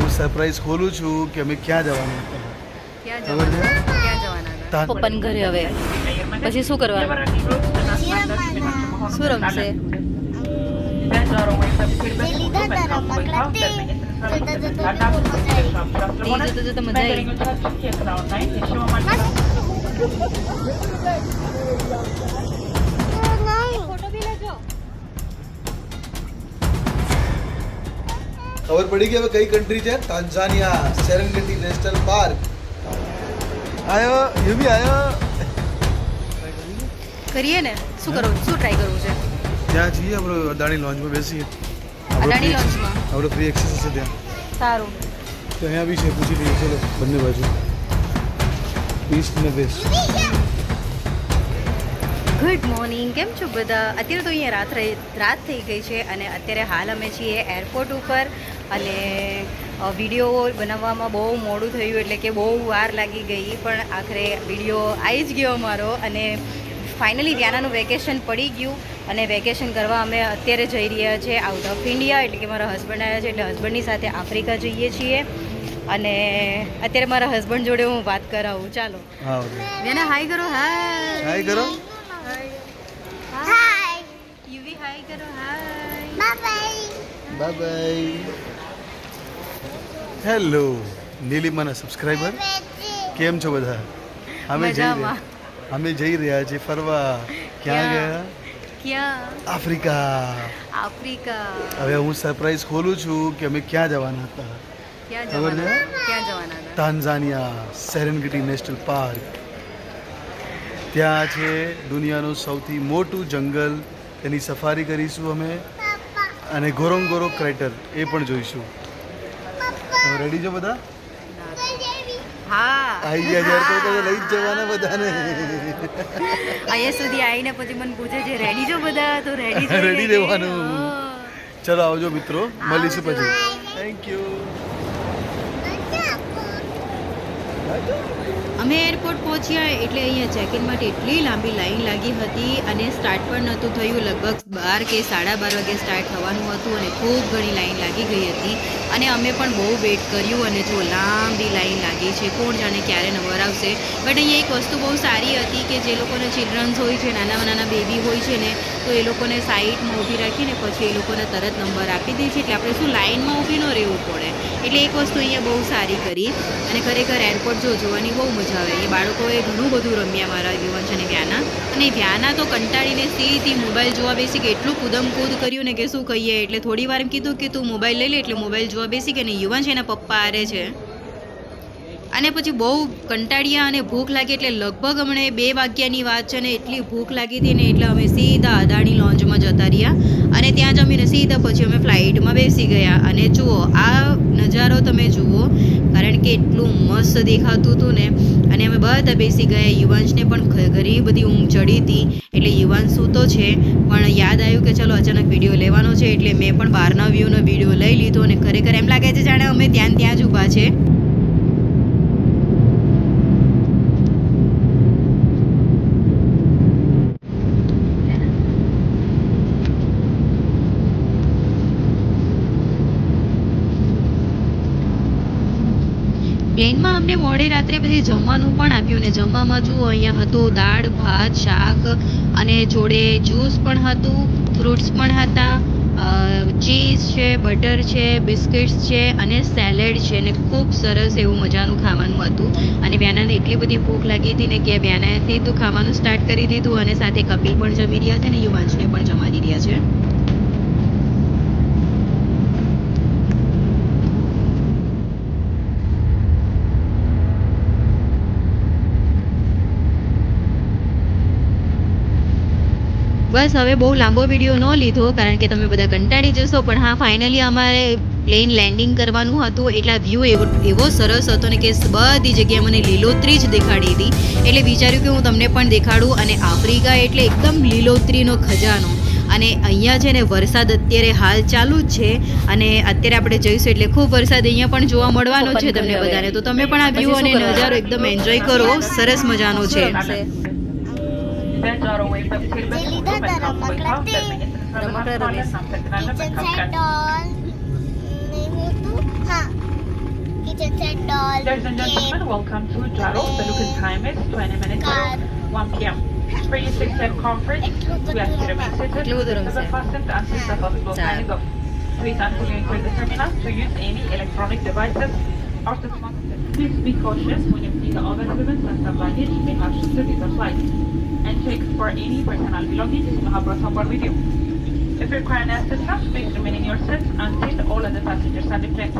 હું સરપ્રાઈઝ ખોલું છું કે અમે ક્યાં જવાનું હતા. ખબર છે? તા- પપ્પાને ઘરે હવે પછી શું કરવાનું? શું રમશે? ઈ જોતા જોતા મજા આવી. ખબર પડી કે હવે કઈ કન્ટ્રી છે? Tanzania, સેરેન્ગેટી national park. આયો યુવી આયો. કરીએ ને શું કરવું? શું ટ્રાય કરવું છે? ત્યાં જઈએ આપણે અદાણી લોન્જમાં બેસીએ. અદાણી લોન્જમાં? આપણે ફ્રી એક્સેસ હશે ત્યાં. સારું. તો અહીંયા બી છે, પૂછી લઈએ. ચલો બંને બાજુ ઈસ્ટ ને વેસ્ટ. ગુડ મોર્નિંગ, કેમ છો બધા? અત્યારે તો અહીંયા રાત થઈ ગઈ છે અને અત્યારે હાલ અમે છીએ એરપોર્ટ ઉપર અને વિડીયો બનાવવામાં બહુ મોડું થયું એટલે કે બહુ વાર લાગી ગઈ, પણ આખરે વિડીયો આવી જ ગયો અમારો અને ફાઇનલી વ્યાનાનું વેકેશન પડી ગયું અને વેકેશન કરવા અમે અત્યારે જઈ રહ્યા છીએ આઉટ ઓફ ઇન્ડિયા. એટલે કે મારા હસબન્ડ આવ્યા છે એટલે હસબન્ડની સાથે આફ્રિકા જઈએ છીએ અને અત્યારે મારા હસબન્ડ જોડે હું વાત કરાવું. ચાલો હા વ્યાના હાય કરો. હાય હાય કરો. હાય યુવી હાય કરો. Hi bye bye. હેલો નીલિમાના સબસ્ક્રાઇબર, કેમ છો બધા? મજામાં. અમે જઈ રહ્યા છીએ ફરવા. ક્યાં ગયા? ક્યાં? આફ્રિકા. આફ્રિકા. હવે હું સરપ્રાઈઝ ખોલું છું કે અમે ક્યાં જવાના હતા. ક્યાં ખબર છે? જવાના? ક્યાં જવાના હતા? Tanzania, સેરેન્ગેટી national park. ત્યાં છે દુનિયાનું સૌથી મોટું જંગલ. તેની સફારી કરીશું અમે અને ગોરોંગોરો ક્રેટર એ પણ જોઈશું. રેડી છો બધા? હા આવી ગયા છે એરપોર્ટ પર, લઈ જ જવાના બધાને. અહીંયા સુધી આવીને પછી મને પૂછે છે રેડી છો બધા? તો રેડી રેડી રહેવાનું. ચલો આવજો મિત્રો, મળીશું પછી. Thank you. અમે એરપોર્ટ પહોંચ્યા એટલે અહીંયા ચેક ઇન માટે એટલી લાંબી લાઈન લાગી હતી અને સ્ટાર્ટ પણ નહોતું થયું. લગભગ 12 કે 12:30 વાગે સ્ટાર્ટ થવાનું હતું અને ખૂબ ઘણી લાઈન લાગી ગઈ હતી અને અમે પણ બહુ વેઇટ કર્યું અને જો લાંબી લાઈન લાગી છે, કોણ જાણે ક્યારે નંબર આવશે. બટ અહીંયા એક વસ્તુ બહુ સારી હતી કે જે લોકોને ચિલ્ડ્રન્સ હોય છે, નાના નાના બેબી હોય છે ને, તો એ લોકોને સાઈડમાં ઊભી રાખીને પછી એ લોકોને તરત નંબર આપી દે છે એટલે આપણે શું લાઈનમાં ઊભી ન રહેવું પડે. એટલે એક વસ્તુ અહીંયા બહુ સારી કરી અને ખરેખર એરપોર્ટ જોવાની બહુ મજા આવે. એ બાળકોએ ઘણું બધું રમ્યા મારા યુવાન છે ને વ્યાના, અને વ્યાના તો કંટાળીને સીધી મોબાઈલ જોવા બેસી કે એટલું કૂદમકૂદ કર્યું ને કે શું કહીએ. એટલે થોડી વાર એમ કીધું કે તું મોબાઈલ લઈ લે, એટલે મોબાઈલ જોવા બેસી કે ને યુવાન છે એના પપ્પા આરે છે અને પછી બહુ કંટાળ્યા અને ભૂખ લાગી એટલે લગભગ હમણે 2 વાગ્યાની વાત છે ને એટલી ભૂખ લાગી હતી ને એટલે અમે સીધા અદાણી લોન્જમાં જતા રહ્યા અને ત્યાં જમીને સીધા પછી અમે ફ્લાઇટમાં બેસી ગયા. અને જુઓ આ નજારો તમે જુઓ, કારણ કે એટલું મસ્ત દેખાતું હતું ને. અને અમે બધા બેસી ગયા. યુવાંશને પણ ઘણી બધી ઊંઘ ચડી હતી એટલે યુવાન સૂતો છે, પણ યાદ આવ્યું કે ચલો અચાનક વિડીયો લેવાનો છે એટલે મેં પણ બહારના વ્યૂનો વિડીયો લઈ લીધો અને ખરેખર એમ લાગે છે જાણે અમે ત્યાં જ ઊભા છે. પ્લેનમાં અમને મોડી રાત્રે પછી જમવાનું પણ આપ્યું ને જમવામાં જુઓ અહીંયા હતું દાળ ભાત શાક અને જોડે જ્યુસ પણ હતું, ફ્રૂટ્સ પણ હતા, ચીઝ છે, બટર છે, બિસ્કિટ્સ છે અને સેલેડ છે ને ખૂબ સરસ એવું મજાનું ખાવાનું હતું. અને વ્યાનાને એટલી બધી ભૂખ લાગી હતી ને કે વ્યાનાએ સીધું ખાવાનું સ્ટાર્ટ કરી દીધું અને સાથે કપિલ પણ જમી રહ્યા છે ને યુવાંશને પણ જમાડી રહ્યા છે. બસ હવે બહુ લાંબો વિડીયો ન લીધો કારણ કે તમે બધા કંટાળી જશો, પણ હા ફાઇનલી અમારે પ્લેન લેન્ડિંગ કરવાનું હતું એટલે વ્યૂ એવો સરસ હતો ને કે બધી જગ્યાએ મને લીલોતરી જ દેખાડી હતી. એટલે વિચાર્યું કે હું તમને પણ દેખાડું. અને આફ્રિકા એટલે એકદમ લીલોતરીનો ખજાનો અને અહીંયા છે ને વરસાદ અત્યારે હાલ ચાલુ જ છે અને અત્યારે આપણે જઈશું એટલે ખૂબ વરસાદ અહીંયા પણ જોવા મળવાનો છે તમને બધાને. તો તમે પણ આ વ્યૂ અને નજારો એકદમ એન્જોય કરો, સરસ મજાનો છે. Ladies and gentlemen, welcome to Jaro. The local time is 20 minutes to 1 p.m. For your safe comfort, we ask you to remain seated with the seatbelt fastened until the bus will signing off. Please until you enter the terminal to use any electronic devices or to please be cautious when you see the other elements and some luggage may have shifted in the flight. And to explore any personal belongings you have brought on board with you. If you require an assistance, please remain in your seats until all other passengers are deployed.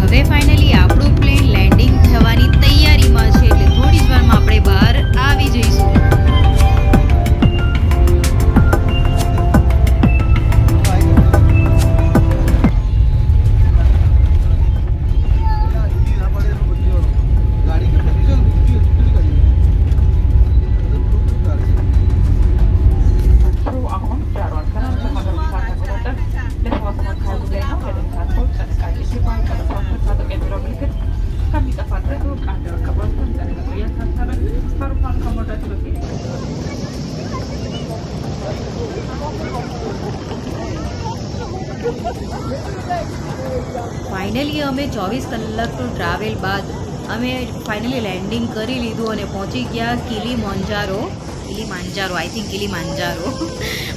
હવે finally આપણું plane landing થવાની તૈયારીમાં છે એટલે થોડી જ વારમાં આપણે બહાર આવી જઈશું. Through Ahon, Jaro and Kanan, the Hotel Visakhapatnam, this was one call today now, heading transport and identified by the process of the Enteroblicate, kami dapat reduk under kawasan dari Kementerian Sasaran, Parupan Komodasi Lokasi. Finally અમે 24 કલાકનું travel બાદ અમે finally landing કરી લીધું અને પહોંચી ગયા કિલીમાંજારો I think કિલીમાંજારો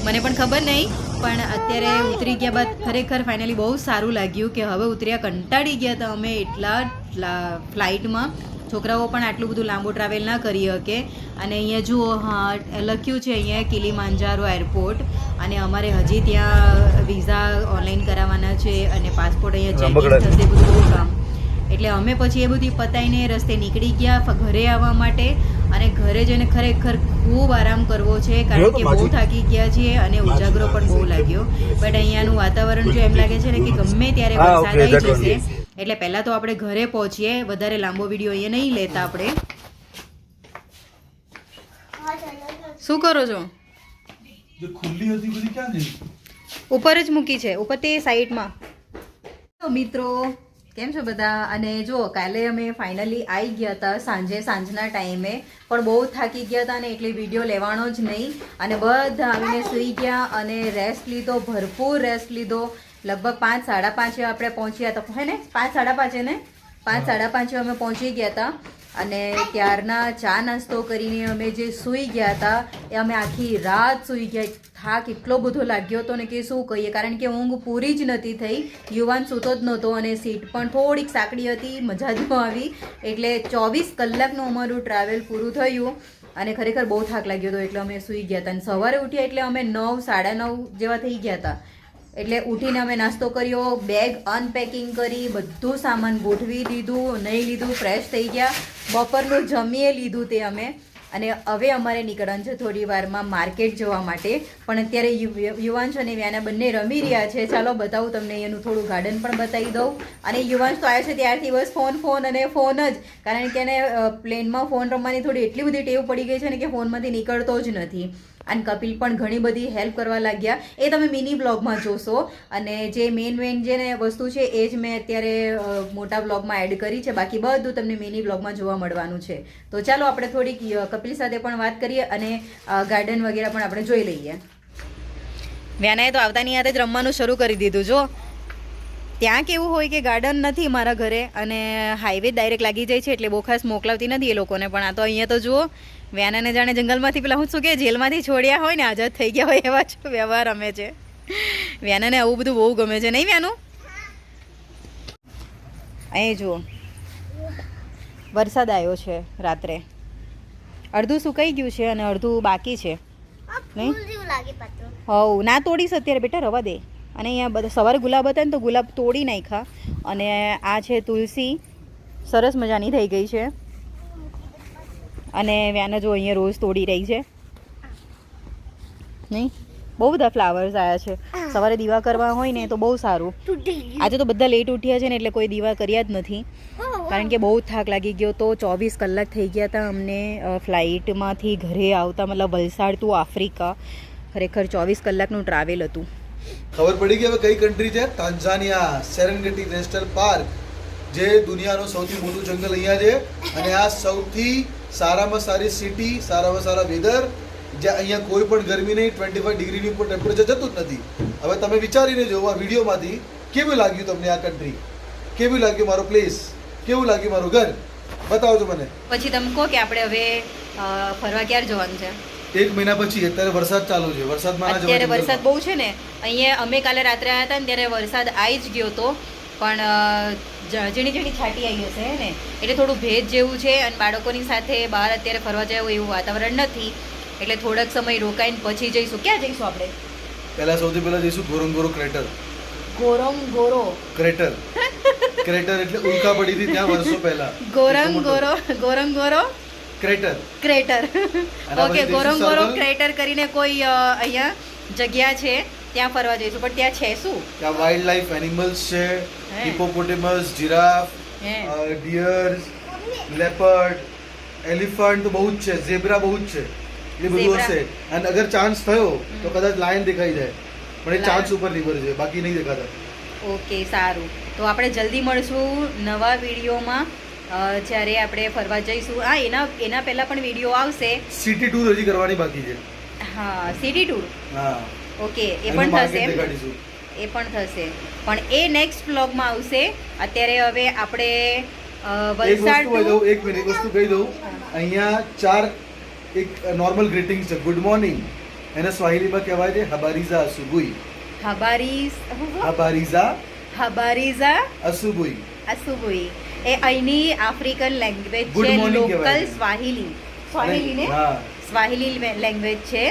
મને પણ ખબર નહીં, પણ અત્યારે ઉતરી ગયા બાદ ખરેખર ફાઇનલી બહુ સારું લાગ્યું કે હવે ઉતર્યા કંટાળી ગયા હતા અમે એટલા ફ્લાઇટમાં. છોકરાઓ પણ આટલું બધું લાંબુ ટ્રાવેલ ના કરી શકે. અને અહીંયા જુઓ, હા લખ્યું છે અહીંયા કિલીમાંજારો એરપોર્ટ, અને અમારે હજી ત્યાં વિઝા ઓનલાઈન કરાવવાના છે અને પાસપોર્ટ અહીંયા ચેકિંગ થશે, બધું બહુ કામ. એટલે અમે પછી એ બધી પતાવીને રસ્તે નીકળી ગયા ઘરે આવવા માટે. અને ઘરે જઈને ખરેખર ખૂબ આરામ કરવો છે કારણ કે બહુ થાકી ગયા છીએ અને ઉજાગરો પણ બહુ લાગ્યો. બટ અહીંયાનું વાતાવરણ જો એમ લાગે છે ને કે ગમે ત્યારે વરસાદ આવી જશે. એટલે પહેલાં તો આપણે ઘરે પહોંચીએ, વધારે લાંબો વિડીયો અહીંયા નહીં લેતા આપણે. શું કરો છો? ખુલ્લી હતી બધી ક્યાં ગઈ? ઉપર જ મૂકી છે, ઉપર તે સાઈડમાં. તો મિત્રો કેમ છો બધા? અને જો કાલે અમે ફાઇનલી આવી ગયા હતા સાંજના ટાઈમે, પણ બહુ થાકી ગયા હતા અને એટલે વિડીયો લેવાનો જ નહીં. અને બધા આવીને સૂઈ ગયા અને રેસ્ટ લીધો, ભરપૂર રેસ્ટ લીધો. લગભગ 5-5:30 આપણે પહોંચ્યા હતા, હે ને? 5-5:30 ને 5-5:30 અમે પહોંચી ગયા હતા. અને ત્યારના ચા નાસ્તો કરીને અમે જે સૂઈ ગયા હતા એ અમે આખી રાત સૂઈ ગયા. થાક એટલો બધો લાગ્યો હતો ને કે શું કહીએ, કારણ કે ઊંઘ પૂરી જ નથી થઈ. યુવાન સૂતો જ નહોતો અને સીટ પણ થોડીક સાંકડી હતી, મજા જ ન આવી. એટલે 24 કલાકનું અમારું ટ્રાવેલ પૂરું થયું અને ખરેખર બહુ થાક લાગ્યો હતો એટલે અમે સૂઈ ગયા હતા. અને સવારે ઉઠ્યા એટલે અમે 9-9:30 જેવા થઈ ગયા હતા. એટલે ઉઠીને અમે નાસ્તો કર્યો, બેગ અનપેકિંગ કરી, બધું સામાન ગોઠવી દીધું, નહીં લીધું, ફ્રેશ થઈ ગયા. બપોરનું જમીએ લીધું તે અમે. અને હવે અમારે નીકળવાનું છે થોડી વારમાં માર્કેટ જવા માટે. પણ અત્યારે યુવાંશ અને વ્યાના બંને રમી રહ્યા છે. ચાલો બતાવું તમને, એનું થોડું ગાર્ડન પણ બતાવી દઉં. અને યુવાંશ તો આવ્યો છે ત્યારથી બસ ફોન અને ફોન જ, કારણ કે એને પ્લેનમાં ફોન રમવાની થોડી એટલી બધી ટેવ પડી ગઈ છે ને કે ફોનમાંથી નીકળતો જ નથી. અને કપિલ પણ ઘણી બધી હેલ્પ કરવા લાગ્યા, એ તમે મિની બ્લોગમાં જોશો. અને જે મેઇન જે વસ્તુ છે એ જ મેં અત્યારે મોટા બ્લોગમાં એડ કરી છે, બાકી બધું તમને મિની બ્લોગમાં જોવા મળવાનું છે. તો ચાલો આપણે થોડીક કપિલ સાથે પણ વાત કરીએ અને ગાર્ડન વગેરે પણ આપણે જોઈ લઈએ. વ્યાનાએ તો આવતાની યાદ જ રમવાનું શરૂ કરી દીધું. જો ત્યાં કેવું હોય કે ગાર્ડન નથી મારા ઘરે અને હાઈવે ડાયરેક્ટ લાગી જાય છે, એટલે બહુ ખાસ મોકલાવતી નથી એ લોકોને. પણ આ તો અહીંયા તો જુઓ, વ્યાનાને જાણે જંગલમાંથી પેલા હું શું કે જેલમાંથી છોડ્યા હોય ને આઝાદ થઈ ગયા હોય એવા જ વ્યવહાર અમે છે. વ્યાનાને આવું બધું બહુ ગમે છે, નહીં વ્યાનું? અહીં જુઓ, વરસાદ આવ્યો છે રાત્રે, અડધું સુકાઈ ગયું છે અને અડધું બાકી છે. નહીં હવ ના તોડીશ અત્યારે બેટા, રવા દે. અને અહીંયા બધા સવારે ગુલાબ હતા ને તો ગુલાબ તોડી નાખ્યા. અને આ છે તુલસી, સરસ મજાની થઈ ગઈ છે. અને વ્યાને જો અહીંયા રોજ તોડી રહી છે. નહીં, બહુ બધા ફ્લાવર્સ આવ્યા છે. સવારે દીવા કરવા હોય ને તો બહુ સારું. આજે તો બધા લેટ ઉઠ્યા છે ને એટલે કોઈ દીવા કર્યા જ નથી, કારણ કે બહુ થાક લાગી ગયો. તો 24 કલાક થઈ ગયા હતા અમને ફ્લાઇટમાંથી ઘરે આવતા, મતલબ વલસાડ ટુ આફ્રિકા. ખરેખર 24 કલાકનું ટ્રાવેલ હતું. ખબર પડી કે હવે કઈ કન્ટ્રી છે? Tanzania, સેરેન્ગેટી national park. જે દુનિયાનું સૌથી મોટું જંગલ અહીંયા છે અને આ સૌથી સારામાં સારી સિટી, સારામાં સારા વેધર, જ્યાં અહીંયા કોઈ પણ ગરમી નહીં, 25 ડિગ્રીની ઉપર ટેમ્પરેચર જતું જ નથી. હવે તમે વિચારીને જોવો આ વિડીયોમાંથી કેવું લાગ્યું તમને આ કન્ટ્રી, કેવું લાગ્યું મારો પ્લેસ, કેવું લાગ્યું મારું ઘર, બતાવજો મને. પછી તમે કહો કે આપણે હવે ફરવા ક્યારે જવાનું છે? 1 મહિના પછી. અત્યારે વરસાદ ચાલુ છે, વરસાદમાં ના અત્યારે જવાનું. વરસાદ બહુ છે ને અહીંયા. અમે કાલે રાત્રે આવ્યા હતા ને ત્યારે વરસાદ આવી જ ગયો હતો, પણ ઝીણી ઝીણી છાંટી આવી હશે ને, એટલે થોડું ભેજ જેવું છે અને બાળકોની સાથે બહાર અત્યારે ફરવા જાય એવું વાતાવરણ નથી, એટલે થોડોક સમય રોકાઈને પછી જઈશું. ક્યાં જઈશું આપણે? પહેલા સૌથી પહેલા જઈશું ગોરોંગોરો ક્રેટર. ગોરોંગોરો ક્રેટર ક્રેટર એટલે ઉલ્કા પડી હતી ત્યાં વર્ષો પહેલા. ગોરોંગોરો ક્રેટર. ક્રેટર. આના ઓકે, પછી ગોરોંગોરો circle. ક્રેટર કરીને કોઈ અહીંયા જગ્યા છે, ત્યાં ફરવા જઈશું. પણ ત્યાં છે શું? ત્યાં વાઇલ્ડ લાઈફ એનિમલ્સ છે, હે. હિપોપોટેમસ, જીરાફ, હે ડિયર, લેપર્ડ, એલિફન્ટ તો બહુ જ છે, ઝેબ્રા બહુ જ છે, એ બધું Zebra. હશે. અને અગર ચાન્સ થયો તો કદાચ લાયન દેખાઈ જાય, પણ એ Lion. ચાન્સ ઉપર નિર્ભર છે, બાકી નહીં દેખાતા. ઓકે, સારું. તો આપણે જલ્દી મળશું નવા વિડીયોમાં જ્યારે આપણે ફરવા જઈશું. એના પહેલાં પણ વિડીયો આવશે. સિટી ટૂર હજી કરવાની બાકી છે. હા, સિટી ટૂર. હા, ઓકે, એ એનું પણ market થશે. દેખાડીશું. એ પણ થશે, પણ એ નેક્સ્ટ વ્લોગમાં આવશે. અત્યારે હવે આપણે એક વલસાડ વસ્તુ કહી દઉં, એક મિનિટ વસ્તુ કહી દઉં. અહીંયા 4 એક નોર્મલ ગ્રીટિંગ્સ છે. ગુડ મોર્નિંગ એને સ્વાહિલીમાં કહેવાય છે હબારીઝા અસુબુઈ. હબારીઝા હબારીઝા અસુબુઈ. અસુબુઈ એ અહીંની આફ્રિકન લેંગ્વેજ Good છે, morning લોકલ કહેવાય છે. સ્વાહિલી ને હા, સ્વાહિલી લેંગ્વેજ છે.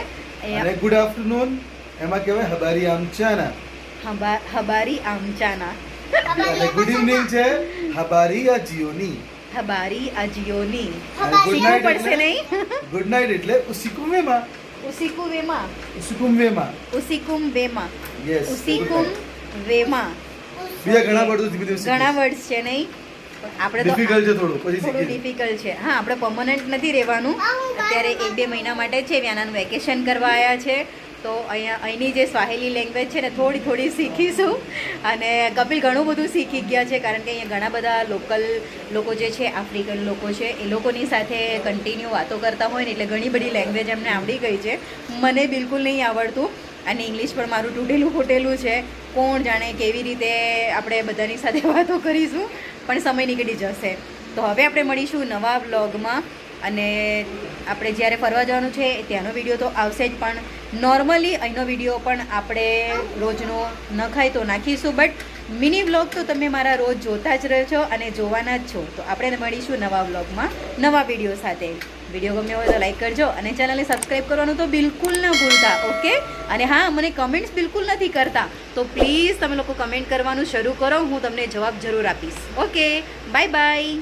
અને ગુડ આફ્ટરનૂન એમાં કહેવાય હબારી આમચાના. હબારી આમચાના. અને ગુડ ઇવનિંગ છે હબારી અજીઓની. હબારી અજિયોની. અને good શીખવું night પડશે એટલે- નહીં? ગુડ નાઇટ એટલે ઉસીકુમેમાં. ઉસીકુવેમાં. ઉસીકુમવેમાં. ઉસીકુમવેમાં. યસ. ઉસીકુમવેમાં. બીજા ઘણા વર્ડો ધીમે ધીમે ઘણા વર્ડ્સ છે નહીં? આપણે તો ડિફિકલ્ટ છે થોડું, પછી થોડું શીખી. ડિફિકલ્ટ છે. હા, આપણે પરમનન્ટ નથી રહેવાનું. અત્યારે 1-2 મહિના માટે છે, વ્યાનાનું વેકેશન કરવા આવ્યા છે, તો અહીંની જે સ્વાહિલી લેંગ્વેજ છે ને થોડી શીખીશું. અને કપિલ ઘણું બધું શીખી ગયા છે, કારણ કે અહીંયા ઘણા બધા લોકલ લોકો જે છે, આફ્રિકન લોકો છે, એ લોકોની સાથે કન્ટિન્યુ વાતો કરતા હોય ને, એટલે ઘણી બધી લેંગ્વેજ એમને આવડી ગઈ છે. મને બિલકુલ નહીં આવડતું, અને ઇંગ્લિશ પણ મારું તૂટેલું ફૂટેલું છે. કોણ જાણે કેવી રીતે આપણે બધાની સાથે વાતો કરીશું, પણ સમય નીકળી જશે. તો હવે આપણે મળીશું નવા વ્લોગમાં, અને આપણે જ્યારે ફરવા જવાનું છે ત્યાંનો વિડીયો તો આવશે જ, પણ નોર્મલી અહીંનો વિડીયો પણ આપણે રોજનો ન ખાય તો નાખીશું, બટ મિની વ્લોગ તો તમે મારા રોજ જોતા જ રહો છો અને જોવાના જ છો. તો આપણે મળીશું નવા વ્લોગમાં નવા વિડીયો સાથે. વિડીયો ગમ્યો હોય તો લાઈક કરજો અને ચેનલને સબસ્ક્રાઈબ કરવાનું તો બિલકુલ ના ભૂલતા. ઓકે, અને હા, મને કમેન્ટ્સ બિલકુલ નથી કરતા, તો પ્લીઝ તમે લોકો કમેન્ટ કરવાનું શરૂ કરો, હું તમને જવાબ જરૂર આપીશ. Okay, bye bye.